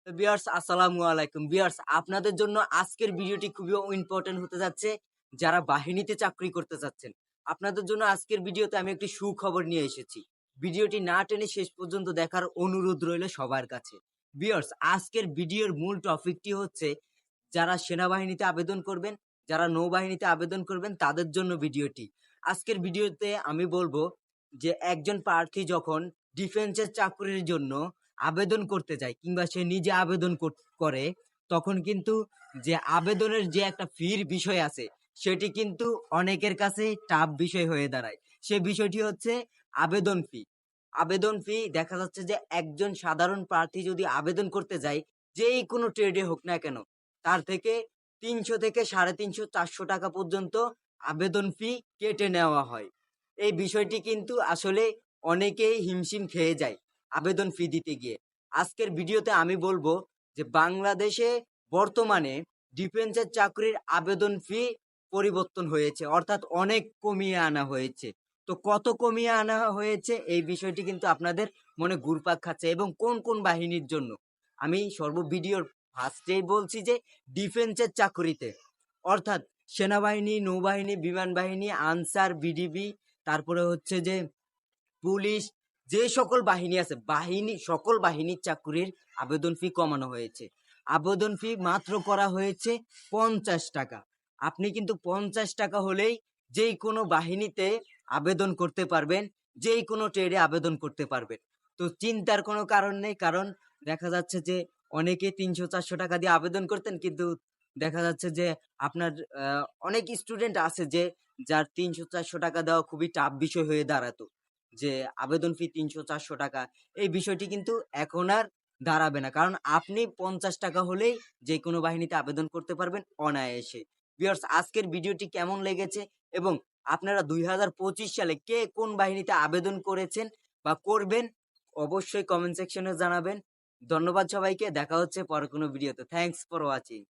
তো ভিউয়ার্স আসসালামু আলাইকুম। ভিউয়ার্স আপনাদের জন্য আজকের ভিডিওটি খুবই ইম্পোর্টেন্ট হতে যাচ্ছে। যারা বাহিনীতে চাকরি করতে চাচ্ছেন, আপনাদের জন্য আজকের ভিডিওতে আমি একটি সুখবর নিয়ে এসেছি। ভিডিওটি না টেনে শেষ পর্যন্ত দেখার অনুরোধ রইল সবার কাছে। ভিউয়ার্স আজকের ভিডিওর মূল টপিকটি হচ্ছে যারা সেনাবাহিনীতে আবেদন করবেন, যারা নৌবাহিনীতে আবেদন করবেন তাদের জন্য ভিডিওটি। আজকের ভিডিওতে আমি বলবো যে একজন প্রার্থী যখন ডিফেন্সের চাকরির জন্য আবেদন করতে যায় কিংবা সে নিজে আবেদন করে তখন কিন্তু যে আবেদনের যে একটা ফির বিষয় আছে সেটি কিন্তু অনেকের কাছে টাফ বিষয় হয়ে দাঁড়ায়। সে বিষয়টি হচ্ছে আবেদন ফি। আবেদন ফি দেখা যাচ্ছে যে একজন সাধারণ প্রার্থী যদি আবেদন করতে যায় যেই কোনো ট্রেডে হোক না কেন তার থেকে ৩০০ থেকে ৩৫০-৪০০ টাকা পর্যন্ত আবেদন ফি কেটে নেওয়া হয়। এই বিষয়টি কিন্তু আসলে অনেকেই হিমশিম খেয়ে যায় আবেদন ফি দিতে গিয়ে। আজকের ভিডিওতে আমি বলবো যে বাংলাদেশে বর্তমানে ডিফেন্সের চাকরির আবেদন ফি পরিবর্তন হয়েছে, অর্থাৎ অনেক কমিয়ে আনা হয়েছে। তো কত কমিয়ে আনা হয়েছে এই বিষয়টি কিন্তু আপনাদের মনে ঘুরপাক খাচ্ছে এবং কোন কোন বাহিনীর জন্য আমি ভিডিওর ফার্স্টেই বলছি যে ডিফেন্সের চাকরিতে, অর্থাৎ সেনাবাহিনী, নৌবাহিনী, বিমান বাহিনী, আনসার, বিডিবি, তারপরে হচ্ছে যে পুলিশ, যে সকল বাহিনী আছে সকল বাহিনীর চাকুরির আবেদন ফি কমানো হয়েছে। আবেদন ফি মাত্র করা হয়েছে ৫০ টাকা। আপনি কিন্তু ৫০ টাকা হলেই যেই কোনো বাহিনীতে আবেদন করতে পারবেন, যেই কোনো ট্রেডে আবেদন করতে পারবেন। তো চিন্তার কোনো কারণ নেই, কারণ দেখা যাচ্ছে যে অনেকে ৩০০-৪০০ টাকা দিয়ে আবেদন করতেন, কিন্তু দেখা যাচ্ছে যে আপনার অনেক স্টুডেন্ট আছে যে যার ৩০০-৪০০ টাকা দেওয়া খুবই টাফ বিষয় হয়ে দাঁড়াতো, যে আবেদন ফি ৩০০-৪০০ টাকা। এই বিষয়টি কিন্তু এখন আর দাঁড়াবে না, কারণ আপনি ৫০ টাকা হলেই যে কোনো বাহিনীতে আবেদন করতে পারবেন অনায়াসে। ভিউয়ার্স আজকের ভিডিওটি কেমন লেগেছে এবং আপনারা ২০২৫ সালে কে কোন বাহিনীতে আবেদন করেছেন বা করবেন অবশ্যই কমেন্ট সেকশনে জানাবেন। ধন্যবাদ সবাইকে, দেখা হচ্ছে পরে কোনো ভিডিওতে। Thanks for watching.